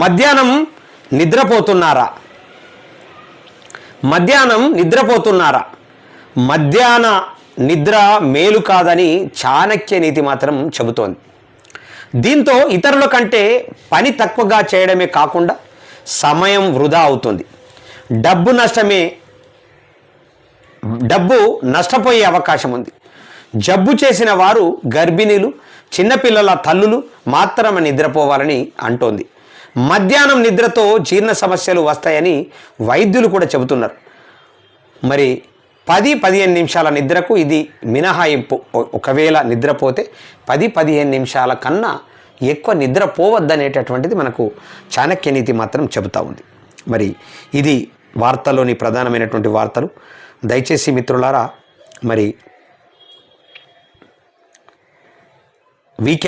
మధ్యాహ్నం నిద్రపోతున్నారా? మధ్యాహ్నం నిద్రపోతున్నారా? మధ్యాహ్న నిద్ర మేలు కాదని చాణక్య నీతి మాత్రం చెబుతోంది. దీంతో ఇతరుల కంటే పని తక్కువగా చేయడమే కాకుండా సమయం వృధా అవుతుంది. డబ్బు నష్టపోయే అవకాశం ఉంది. జబ్బు చేసిన వారు, గర్భిణీలు, చిన్నపిల్లల తల్లులు మాత్రమే నిద్రపోవాలని అంటోంది. మధ్యాహ్నం నిద్రతో జీర్ణ సమస్యలు వస్తాయని వైద్యులు కూడా చెబుతున్నారు. మరి 10-15 నిమిషాల నిద్రకు ఇది మినహాయింపు. ఒకవేళ నిద్రపోతే 10-15 నిమిషాల కన్నా ఎక్కువ నిద్రపోవద్దనేటటువంటిది మనకు చాణక్య నీతి మాత్రం చెబుతూ ఉంది. మరి ఇది వార్తలోని ప్రధానమైనటువంటి వార్తలు. దయచేసి మిత్రులారా, మరి వీకెండ్